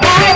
Bye.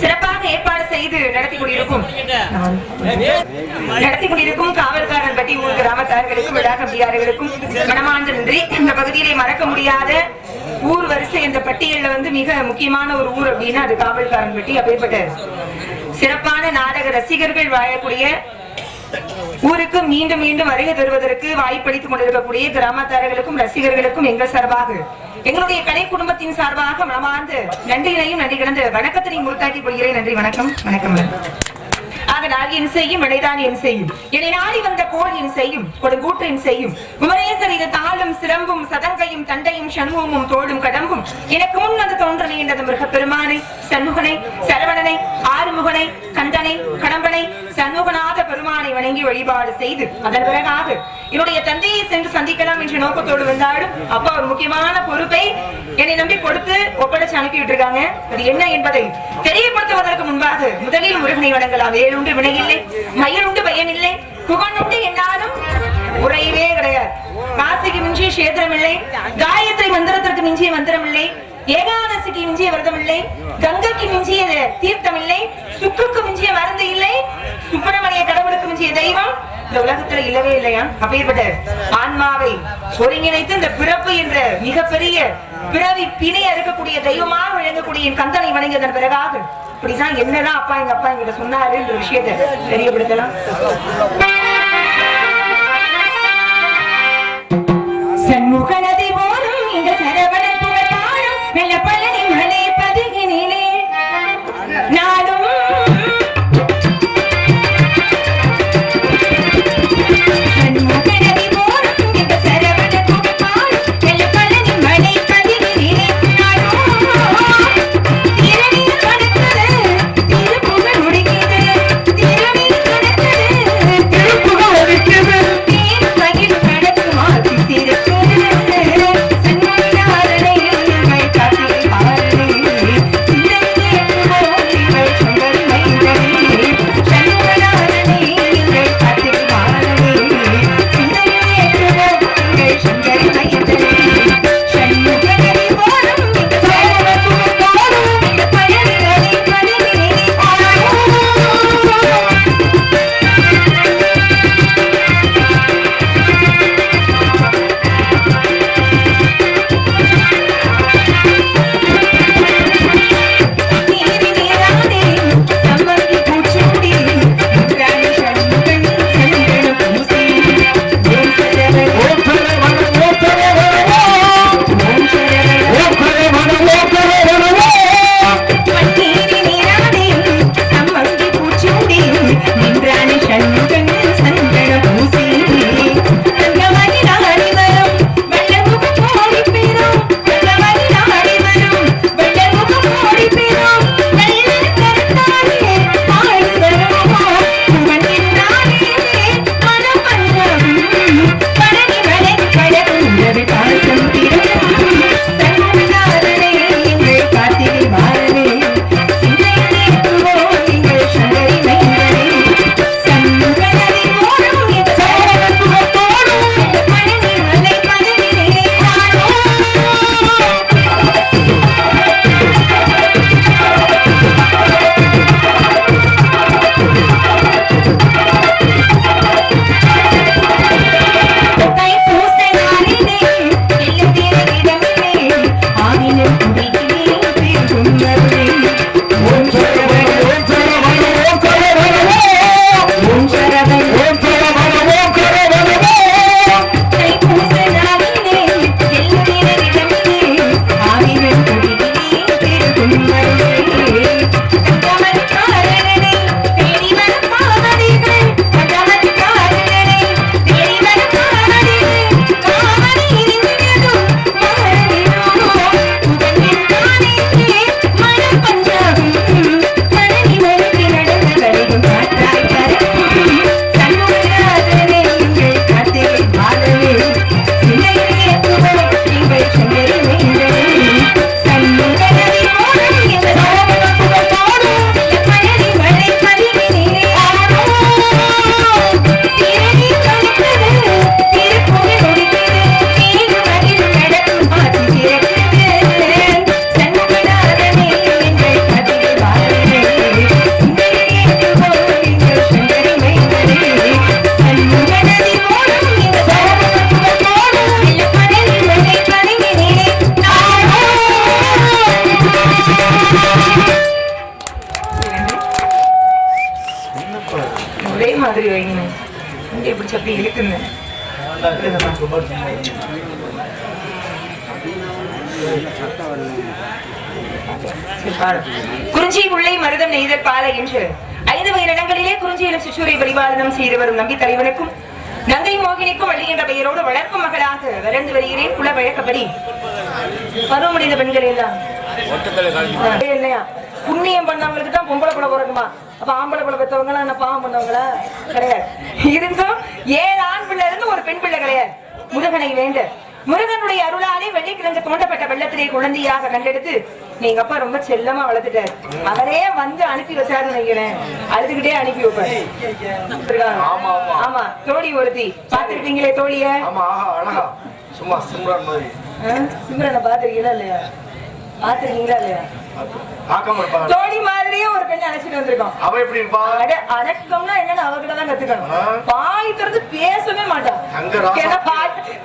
சிறப்பாக ஏற்பாடு செய்து நடத்தி கொண்டிருக்கும் காவல்காரன் பட்டி ஊர் கிராமத்தார்களுக்கும் விழா கம்பியாளர்களுக்கும் மனமார்ந்த நன்றி. இந்த பகுதியிலே மறக்க முடியாத ஊர் வரிசை இந்த பட்டியல்ல மிக முக்கியமான ஒரு ஊர் அப்படின்னா அது காவல்காரன் பட்டி. அப்பேற்பட்ட சிறப்பான நாடக ரசிகர்கள் வாழக்கூடிய ஊருக்கு மீண்டும் மீண்டும் வருகை தருவதற்கு வாய்ப்பளித்துக் கொண்டிருக்கக்கூடிய கிராமத்தார்களுக்கும் ரசிகர்களுக்கும் எங்கள் சார்பாக எங்களுடைய கலை குடும்பத்தின் சார்பாக மனமார்ந்த நன்றியினையும் நன்றி கிடந்த வணக்கத்தினையும் முழுத்தாக்கி கொள்கிறேன். நன்றி, வணக்கம். வணக்கம். ஆக நாகியின் செய்யும் விடைதானியன் செய்யும் என்னை நாடி வந்த கோழியின் செய்யும் கொடுங்கூற்றின் செய்யும் குமரேசன் இது தாளும் சிரம்பும் சதங்கையும் தண்டையும் சண்முகமும் தோளும் கடம்பும் எனக்கு முன் வந்து தோன்றனை என்றது மிருகப்பெருமானை சண்முகனை சரவணனை ஆறுமுகனை கந்தனை கடம்பனை சண்முகநாத பெருமானை வணங்கி வழிபாடு செய்து அதன் பிறகாக என்னுடைய தந்தையை சென்று சந்திக்கலாம் என்ற நோக்கத்தோடு வந்தாலும் அப்பா ஒரு முக்கியமான பொறுப்பை என்னை நம்பி கொடுத்து ஒப்படைச்சு அனுப்பிவிட்டு இருக்காங்க. அது என்ன என்பதை தெரியப்படுத்துவதற்கு முன்பாக முதலில் முருகனை வணங்கலாம். வேலுண்டு வினையில்லை, மயிலுண்டு பயனில்லை, புகழுண்டு என்னாலும் உரையவே கிடையாது. காசிக்கு மிஞ்சிய சேத்திரம் இல்லை, காயத்ரி மந்திரத்திற்கு மிஞ்சிய மந்திரம் இல்லை, ஏகாதசிக்கு மிஞ்சிய விரதம் இல்லை, கங்கைக்கு மிஞ்சிய தீர்த்தம் இல்லை, சுக்குக்கு மிஞ்சிய மருந்து இல்லை, சுப்பிரமணிய கடவுளுக்கு மிஞ்சிய தெய்வம் இந்த உலகத்துல இல்லவே இல்லையா? அப்பேற்பட்ட ஆன்மாவை ஒருங்கிணைத்து இந்த பிறப்பு என்ற மிகப்பெரிய பிறவி பிணைய இருக்கக்கூடிய தெய்வமாக விளங்கக்கூடிய என் கந்தனை வணங்கியதன் பிறகாக இப்படிதான் என்னதான் அப்பா எங்க அப்பா என்கிட்ட சொன்னாரு என்ற விஷயத்தை தெரியப்படுத்தலாம். சண்முகநதி போலும் இந்த சரவண புகழாடும் நல்ல பழனி மலை பதுகினிலே நாடும் குறிஞ்சி முல்லை மருதம் நெய்தல் பாலை என்று 5 வகை இடங்களிலே குறிஞ்சியிலும் சிற்றூரை பரிபாலனம் செய்து வரும் நம்பி தலைவனுக்கும் நங்கை மோகினிக்கும் வள்ளி என்ற பெயரோடு வளர்க்கும் மகளாக வளர்ந்து வருகிறேன். குல வழக்கப்படி பருவமடைந்த பெண்கள் எல்லாம் இல்லையா புண்ணியம் பண்ணவங்களுக்கு தான் பொம்பளை குல பிறக்குமா? அப்ப ஆம்பளை குல பெற்றவங்க என்ன பாவம் பண்ணவங்களா? கிடையாது. இருந்தும் 7 ஆண் பிள்ளை இருந்து ஒரு பெண் பிள்ளை கிடையாது. முருகனை வேண்ட முருகனுடைய அருளாலே வெள்ளிக்கிழங்கு தோண்டப்பட்ட வெள்ளத்திலே குழந்தையாக கண்டெடுத்து நீங்க அப்பா ரொம்ப செல்லமா வளர்த்துட்டாரு. அவரே வந்து அனுப்பி வச்சாருன்னு நினைக்கிறேன். அழுதுகிட்டே அனுப்பி வைப்பாரு. ஆமா தோழி ஒருத்தி பாத்திருப்பீங்களே தோழிய. சிம்ரனை பாத்திருக்கீங்களா இல்லையா? பாத்துருக்கீங்களா இல்லையா? தோழி மாதிரியே ஒரு பெண் அழைச்சிட்டு வந்திருக்கோம். அவ எப்படி இருப்பா? அடக்கம்னா என்னன்னு அவகிட்ட தான் கத்துக்கணும். பாய் திறந்து பேசவே மாட்டான்.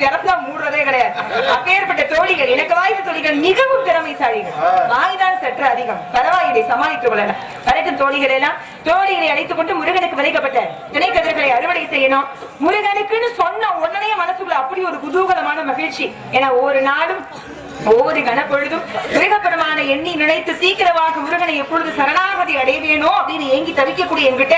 திறந்தா மூடுறதே கிடையாது. அப்பேற்பட்ட தோழிகள், எனக்கு வாய்ந்த தோழிகள் மிகவும் திறமைசாலிகள். வாய்தான் சற்று அதிகம். பரவாயில்லை, சமாளித்துக் கொள்ளலாம். வரைக்கும் தோழிகள் எல்லாம் தோழிகளை அழைத்துக் கொண்டு முருகனுக்கு விதைக்கப்பட்ட திணைக்கதிர்களை அறுவடை செய்யணும். முருகனுக்குன்னு சொன்ன உடனே மனசுக்குள்ள அப்படி ஒரு குதூகலமான மகிழ்ச்சி. ஏன்னா ஒவ்வொரு நாளும் ஒவ்வொரு கணப்பொழுதும் முருகப்பெருமான எண்ணி நினைத்து சீக்கிரமாக முருகனை எப்பொழுது சரணாகதி அடைவேனோ அப்படின்னு ஏங்கி தவிக்கக்கூடிய என்கிட்ட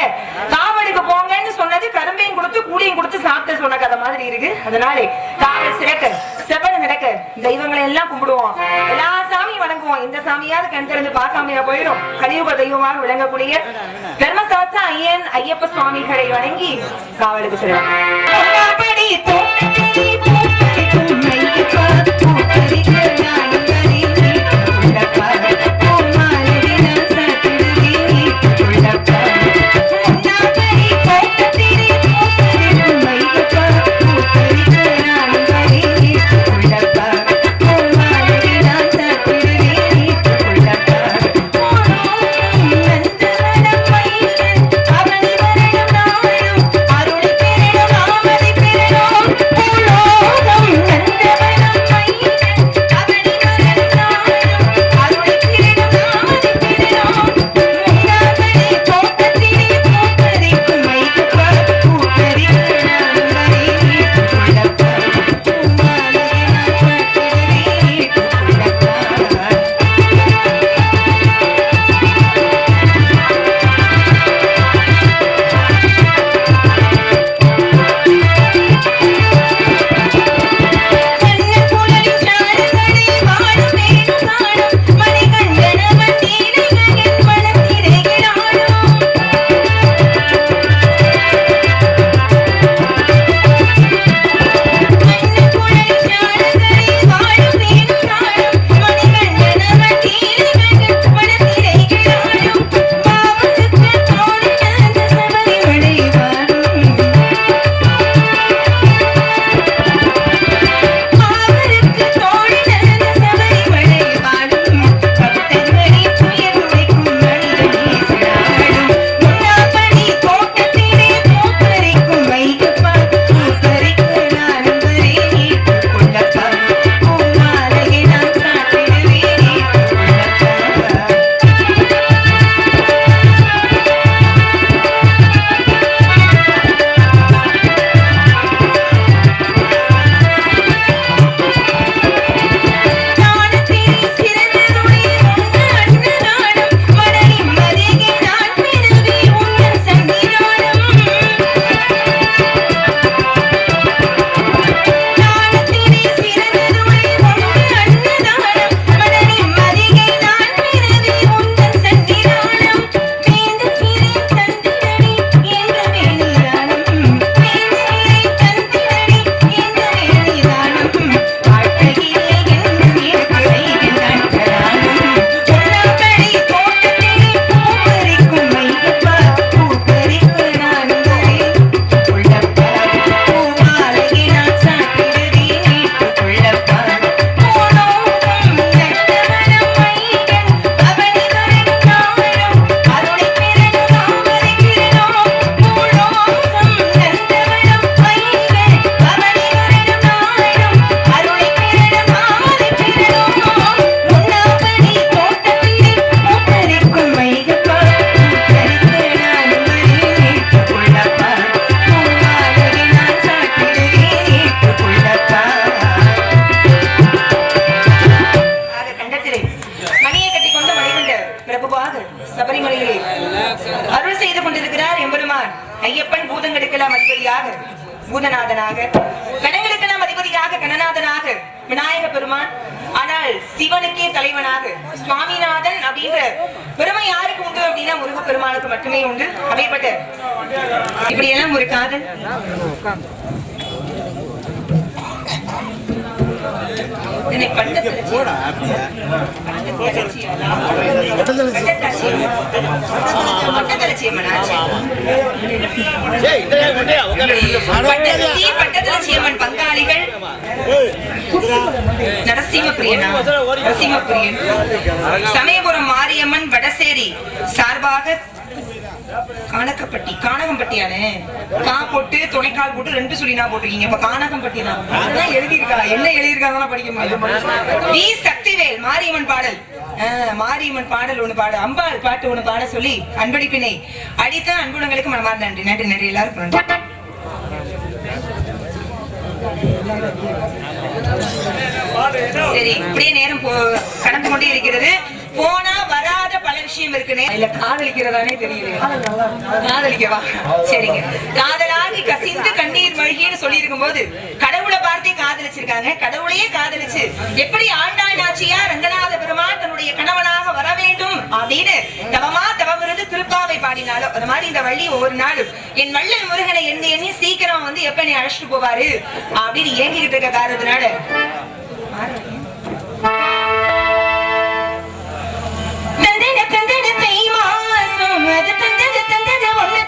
காவலுக்கு போங்கன்னு சொன்னது கரும்பையும் கொடுத்து கூடையும் கொடுத்து சாப்பிட்டு சொன்ன கதை மாதிரி இருக்கு. அதனாலே காவல் சிறக்க செவன நடக்க தெய்வங்களை எல்லாம் கும்பிடுவோம். எல்லா சாமியும் வணங்குவோம். இந்த சாமியாவது கண் திறந்து பார்க்காமையா போயிடும். கலியுக தெய்வமாக விளங்கக்கூடிய தர்மசாஸ்திர ஐயன் ஐயப்ப சுவாமிகளை வணங்கி காவலுக்கு செல்வோம். ஐயப்பன் பூதங்களுக்கெல்லாம் அதிபதியாக பூதநாதனாக, கணங்களுக்கெல்லாம் அதிபதியாக கணநாதனாக விநாயக பெருமான், ஆனால் சிவனுக்கே தலைவனாக சுவாமிநாதன் அப்படின்ற பெருமை யாருக்கு உண்டு அப்படின்னா முருக பெருமானுக்கு மட்டுமே உண்டு. அப்படிப்பட்ட இப்படி எல்லாம் ஒரு காதல் பங்காளிகள் வசீமப்பிரியனா? வசீமப்பிரியன். சமயபுரம் மாரியம்மன் வடசேரி சார்பாக கானகம்பட்டியானே கா போட்டு துணைக்கால் போட்டு 2 சுழினா போட்டிருக்கீங்க. இப்ப கானகம்பட்டினா எழுதியிருக்கா? என்ன எழுதியிருக்காங்க படிக்க முடியும். வி சக்திவேல் மாரியம்மன் பாடல், மாரியம்மன் பாடல் ஒண்ணு பாடு, அம்பாள் பாட்டு ஒண்ணு பாட சொல்லி அன்பளிப்பினை அடித்த அன்புடங்களுக்கு மனமார்ந்த நன்றி. நன்றி நன்றி எல்லாருக்கும் நன்றி. சரி, இப்படியே நேரம் கடந்து கொண்டே இருக்கிறது. போனா வராத பல விஷயம் இருக்குனே. இல்ல காதலிக்கிறதானே தெரியல. காதலிக்கவா? சரிங்க. காதலாகி கசிந்து கண்ணீர் மழ்கின்னு சொல்லி இருக்கும் போது கடவுளை பார்த்தே காதலிச்சிருக்காங்க. கடவுளையே காதலிச்சு எப்படி ஆண்டாள் நாச்சியார் ரங்கநாத பெருமாள் தன்னுடைய கணவனாக வர வேண்டும் அப்படின்னு தவமா தவமிருந்து திருப்பாவை பாடினாலோ அது மாதிரி இந்த வள்ளி ஒவ்வொரு நாளும் என் வள்ளல் முருகனை எண்ணி எண்ணி சீக்கிரம் வந்து எப்ப நீ அழைச்சிட்டு போவாரு அப்படின்னு ஏங்கிக்கிட்டு இருக்க காரணத்தினால தந்தது தை மாசம் அது தந்தது ஒண்ணு